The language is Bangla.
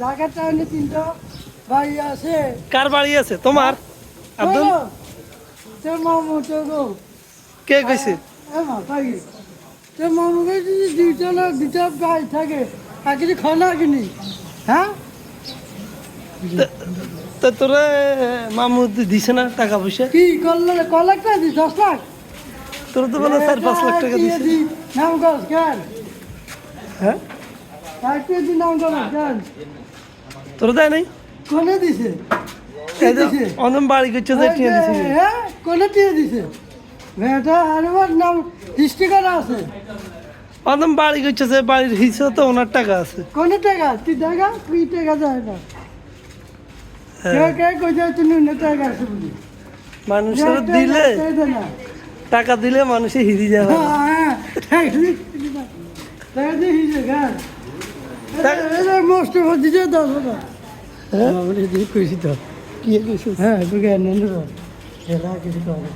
ঢাকা টাউনে 3টা বাড়ি আছে। কার বাড়ি আছে তোমার? আব্দুল তোর মামু তো কে কইছে? তোর মামুকে যদি দুইটা গাড়ি থাকে আর কিছু খানা কিনি। হ্যাঁ তো তোরা মামু দিছে না টাকা পয়সা? কি করলে কলেকটা দি 10 লাখ তোরা তো বলে 4-5 লাখ টাকা দিছে। নাম গাছ কেন? হ্যাঁ একটু দি নাম গাছ কেন? তোরা দেয় নাই? কোনে দিছে? অনম বাড়ি করছে যে টিয়া দিছে। হ্যাঁ কোনে টিয়া দিছে? এটা আমার নাম ডিস্ট্রিক্ট আছে। অনম বাড়ি করছে যে বাড়ির হিসেবে তো ওনার টাকা আছে। কোনে টাকা? তুই টাকা তুই টাকা যায় না। কে কই যায় তুই নুন টাকা আছে বলি। মানুষের দিলে টাকা দিলে মানুষে হিরি যাবে। হ্যাঁ টাকা দিয়ে হিজে গান মোস্ট দিছে 10 টাকা। হ্যাঁ কইছি তো কি কইছিস? হ্যাঁ তুই জ্ঞান নেন এরা কিছু করে